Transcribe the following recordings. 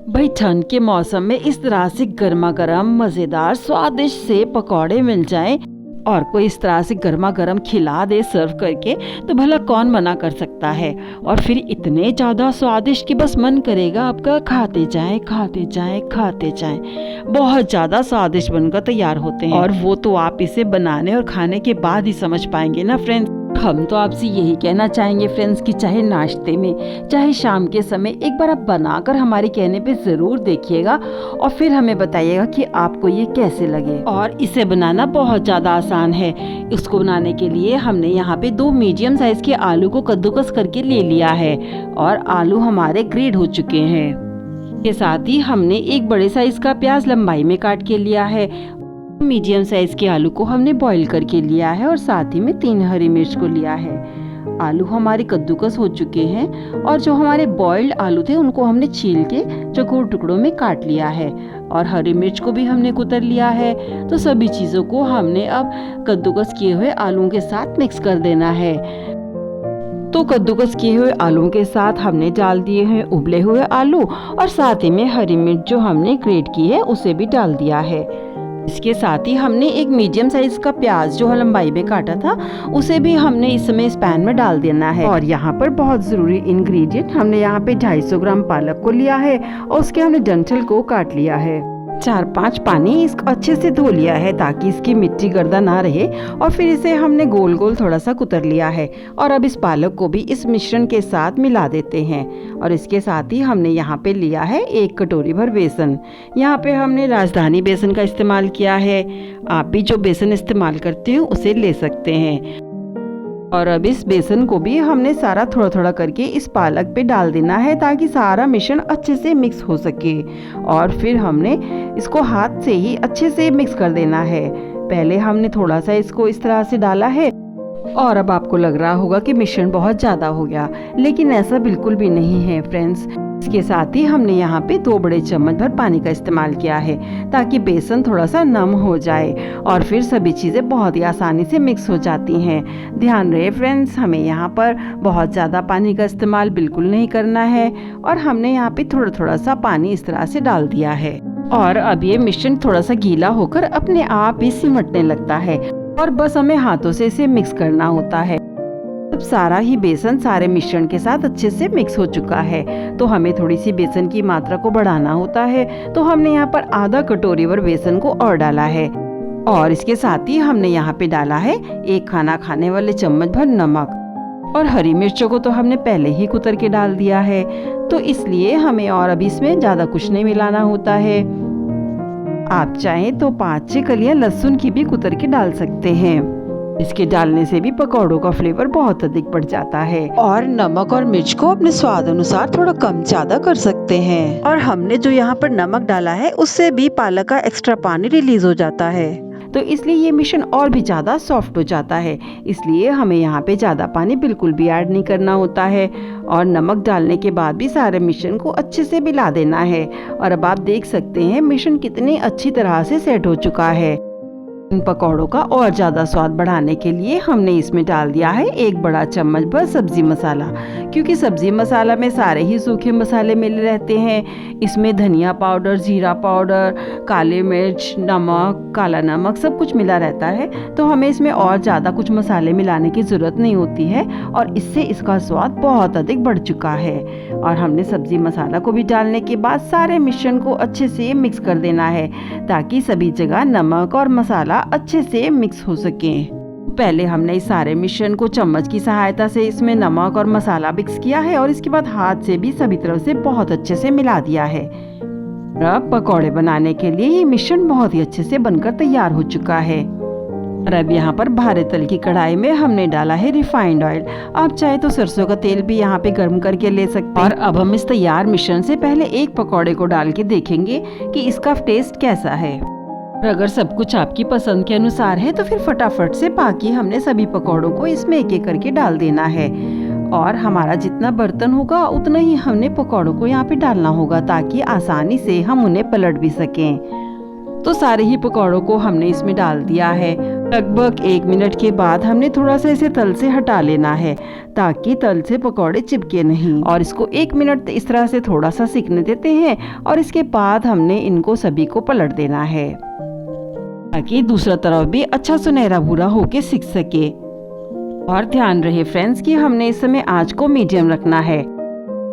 भाई ठंड के मौसम में इस तरह से गर्मा गर्म मजेदार स्वादिष्ट से पकौड़े मिल जाएं और कोई इस तरह से गर्मा गर्म खिला दे सर्व करके, तो भला कौन मना कर सकता है। और फिर इतने ज़्यादा स्वादिष्ट कि बस मन करेगा आपका खाते जाएं खाते जाएं खाते जाएं। बहुत ज़्यादा स्वादिष्ट बनकर तैयार होते हैं और वो तो आप इसे बनाने और खाने के बाद ही समझ पाएंगे ना फ्रेंड्स। हम तो आपसे यही कहना चाहेंगे फ्रेंड्स कि चाहे नाश्ते में चाहे शाम के समय एक बार आप बनाकर हमारे कहने पे ज़रूर देखिएगा और फिर हमें बताइएगा कि आपको ये कैसे लगे। और इसे बनाना बहुत ज़्यादा आसान है। इसको बनाने के लिए हमने यहाँ पे 2 मीडियम साइज के आलू को कद्दूकस करके ले लिया है और आलू हमारे ग्रेड हो चुके हैं। के साथ ही हमने एक बड़े साइज का प्याज लंबाई में काट के लिया है। मीडियम साइज के आलू को हमने बॉईल करके लिया है और साथ ही में 3 हरी मिर्च को लिया है। आलू हमारे कद्दूकस हो चुके हैं और जो हमारे बॉइल्ड आलू थे उनको हमने छील के चौकोर टुकड़ों में काट लिया है और हरी मिर्च को भी हमने कुतर लिया है। तो सभी चीज़ों को हमने अब कद्दूकस किए हुए आलूओं के साथ मिक्स कर देना है। तो कद्दूकस किए हुए आलूओं के साथ हमने डाल दिए हैं उबले हुए आलू और साथ ही में हरी मिर्च जो हमने ग्रेट की है उसे भी डाल दिया है। इसके साथ ही हमने एक मीडियम साइज का प्याज जो लंबाई में काटा था उसे भी हमने इस समय इस पैन में डाल देना है। और यहाँ पर बहुत ज़रूरी इंग्रेडिएंट, हमने यहाँ पे 250 ग्राम पालक को लिया है और उसके हमने डंठल को काट लिया है। 4-5 पानी इसको अच्छे से धो लिया है ताकि इसकी मिट्टी गर्दा ना रहे और फिर इसे हमने गोल गोल थोड़ा सा कुतर लिया है। और अब इस पालक को भी इस मिश्रण के साथ मिला देते हैं। और इसके साथ ही हमने यहाँ पे लिया है 1 कटोरी भर बेसन। यहाँ पे हमने राजधानी बेसन का इस्तेमाल किया है। आप भी जो बेसन इस्तेमाल करते हो उसे ले सकते हैं। और अब इस बेसन को भी हमने सारा थोड़ा थोड़ा करके इस पालक पे डाल देना है ताकि सारा मिश्रण अच्छे से मिक्स हो सके। और फिर हमने इसको हाथ से ही अच्छे से मिक्स कर देना है। पहले हमने थोड़ा सा इसको इस तरह से डाला है और अब आपको लग रहा होगा कि मिश्रण बहुत ज़्यादा हो गया, लेकिन ऐसा बिल्कुल भी नहीं है फ्रेंड्स। इसके साथ ही हमने यहाँ पे 2 बड़े चम्मच भर पानी का इस्तेमाल किया है ताकि बेसन थोड़ा सा नम हो जाए और फिर सभी चीज़ें बहुत ही आसानी से मिक्स हो जाती हैं। ध्यान रहे फ्रेंड्स, हमें यहाँ पर बहुत ज़्यादा पानी का इस्तेमाल बिल्कुल नहीं करना है और हमने यहाँ पे थोड़ा थोड़ा सा पानी इस तरह से डाल दिया है। और अब ये मिश्रण थोड़ा सा गीला होकर अपने आप ही सिमटने लगता है और बस हमें हाथों से इसे मिक्स करना होता है। अब सारा ही बेसन सारे मिश्रण के साथ अच्छे से मिक्स हो चुका है। तो हमें थोड़ी सी बेसन की मात्रा को बढ़ाना होता है। तो हमने यहाँ पर आधा कटोरी भर बेसन को और डाला है और इसके साथ ही हमने यहाँ पे डाला है 1 खाना खाने वाले चम्मच भर नमक। और हरी मिर्चों को तो हमने पहले ही कुतर के डाल दिया है, तो इसलिए हमें और अभी इसमें ज़्यादा कुछ नहीं मिलाना होता है। आप चाहें तो 5-6 कलियां लहसुन की भी कुतर के डाल सकते हैं। इसके डालने से भी पकौड़ों का फ्लेवर बहुत अधिक बढ़ जाता है। और नमक और मिर्च को अपने स्वाद अनुसार थोड़ा कम ज्यादा कर सकते हैं। और हमने जो यहाँ पर नमक डाला है उससे भी पालक का एक्स्ट्रा पानी रिलीज हो जाता है, तो इसलिए ये मिश्रण और भी ज़्यादा सॉफ्ट हो जाता है। इसलिए हमें यहाँ पे ज़्यादा पानी बिल्कुल भी ऐड नहीं करना होता है। और नमक डालने के बाद भी सारे मिश्रण को अच्छे से मिला देना है। और अब आप देख सकते हैं मिश्रण कितनी अच्छी तरह से सेट हो चुका है। इन पकौड़ों का और ज़्यादा स्वाद बढ़ाने के लिए हमने इसमें डाल दिया है 1 बड़ा चम्मच भर सब्जी मसाला, क्योंकि सब्जी मसाला में सारे ही सूखे मसाले मिले रहते हैं। इसमें धनिया पाउडर, जीरा पाउडर, काली मिर्च, नमक, काला नमक सब कुछ मिला रहता है। तो हमें इसमें और ज़्यादा कुछ मसाले मिलाने की ज़रूरत नहीं होती है और इससे इसका स्वाद बहुत अधिक बढ़ चुका है। और हमने सब्जी मसाला को भी डालने के बाद सारे मिश्रण को अच्छे से मिक्स कर देना है ताकि सभी जगह नमक और मसाला अच्छे से मिक्स हो सके। पहले हमने इस सारे मिश्रण को चम्मच की सहायता से इसमें नमक और मसाला मिक्स किया है और इसके बाद हाथ से भी सभी तरफ से बहुत अच्छे से मिला दिया है। अब पकौड़े बनाने के लिए ये मिश्रण बहुत ही अच्छे से बनकर तैयार हो चुका है। और अब यहाँ पर भारे तल की कढ़ाई में हमने डाला है रिफाइंड ऑयल। आप चाहे तो सरसों का तेल भी यहाँ पे गर्म करके ले सकते हैं। और अब हम इस तैयार मिश्रण से पहले एक पकौड़े को डाल के देखेंगे कि इसका टेस्ट कैसा है। और अगर सब कुछ आपकी पसंद के अनुसार है तो फिर फटाफट से बाकी हमने सभी पकौड़ों को इसमें एक एक करके डाल देना है। और हमारा जितना बर्तन होगा उतना ही हमने पकौड़ों को यहाँ पे डालना होगा ताकि आसानी से हम उन्हें पलट भी सकें। तो सारे ही पकौड़ों को हमने इसमें डाल दिया है। लगभग 1 मिनट के बाद हमने थोड़ा सा इसे तल से हटा लेना है ताकि तल से पकौड़े चिपके नहीं। और इसको 1 मिनट इस तरह से थोड़ा सा सिकने देते हैं और इसके बाद हमने इनको सभी को पलट देना है ताकि दूसरा तरफ भी अच्छा सुनहरा भूरा होके सिक सके। और ध्यान रहे फ्रेंड्स कि हमने इस समय आंच को मीडियम रखना है।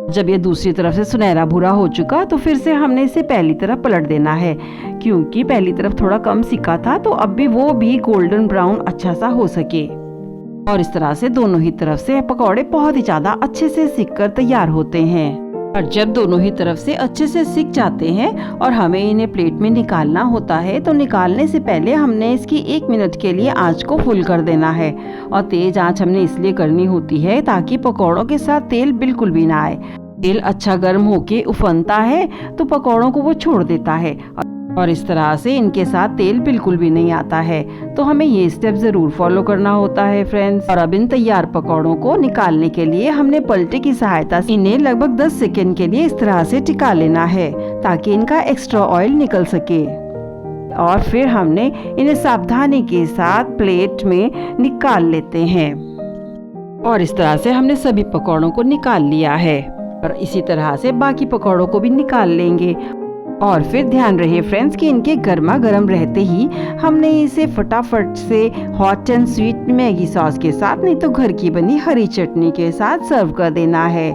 जब ये दूसरी तरफ से सुनहरा भूरा हो चुका तो फिर से हमने इसे पहली तरफ पलट देना है, क्योंकि पहली तरफ थोड़ा कम सिका था तो अब भी वो भी गोल्डन ब्राउन अच्छा सा हो सके। और इस तरह से दोनों ही तरफ से पकौड़े बहुत ही ज्यादा अच्छे से सिक कर तैयार होते हैं। और जब दोनों ही तरफ से अच्छे से सिक जाते हैं और हमें इन्हें प्लेट में निकालना होता है तो निकालने से पहले हमने इसकी 1 मिनट के लिए आंच को फुल कर देना है। और तेज आंच हमने इसलिए करनी होती है ताकि पकौड़ों के साथ तेल बिल्कुल भी ना आए। तेल अच्छा गर्म होके उफनता है तो पकौड़ों को वो छोड़ देता है और इस तरह से इनके साथ तेल बिल्कुल भी नहीं आता है। तो हमें ये स्टेप जरूर फॉलो करना होता है फ्रेंड्स। और अब इन तैयार पकौड़ों को निकालने के लिए हमने पलटे की सहायता से इन्हें लगभग 10 सेकंड के लिए इस तरह से टिका लेना है ताकि इनका एक्स्ट्रा ऑयल निकल सके। और फिर हमने इन्हें सावधानी के साथ प्लेट में निकाल लेते हैं। और इस तरह से हमने सभी पकौड़ों को निकाल लिया है और इसी तरह से बाकी पकौड़ों को भी निकाल लेंगे। और फिर ध्यान रहे फ्रेंड्स कि इनके गर्मा गर्म रहते ही हमने इसे फटाफट से hot and sweet Maggi sauce के साथ नहीं तो घर की बनी हरी चटनी के साथ सर्व कर देना है।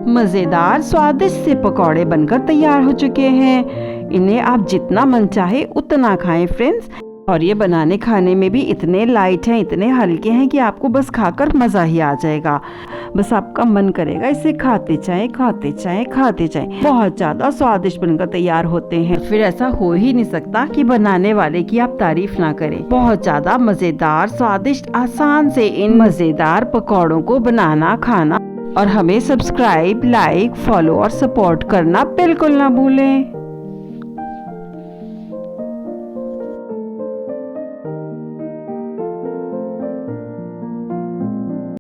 मज़ेदार स्वादिष्ट से पकौड़े बनकर तैयार हो चुके हैं। इन्हें आप जितना मन चाहे उतना खाएं फ्रेंड्स। और ये बनाने खाने में भी इतने लाइट हैं, इतने हल्के हैं कि आपको बस खाकर मज़ा ही आ जाएगा। बस आपका मन करेगा इसे खाते जाएं, खाते जाएं, खाते जाएं। बहुत ज़्यादा स्वादिष्ट बनकर तैयार होते हैं। फिर ऐसा हो ही नहीं सकता कि बनाने वाले की आप तारीफ ना करें। बहुत ज़्यादा मज़ेदार, स्वादिष्ट, आसान से इन मज़ेदार पकौड़ों को बनाना, खाना और हमें सब्सक्राइब, लाइक, फॉलो और सपोर्ट करना बिल्कुल ना भूलें।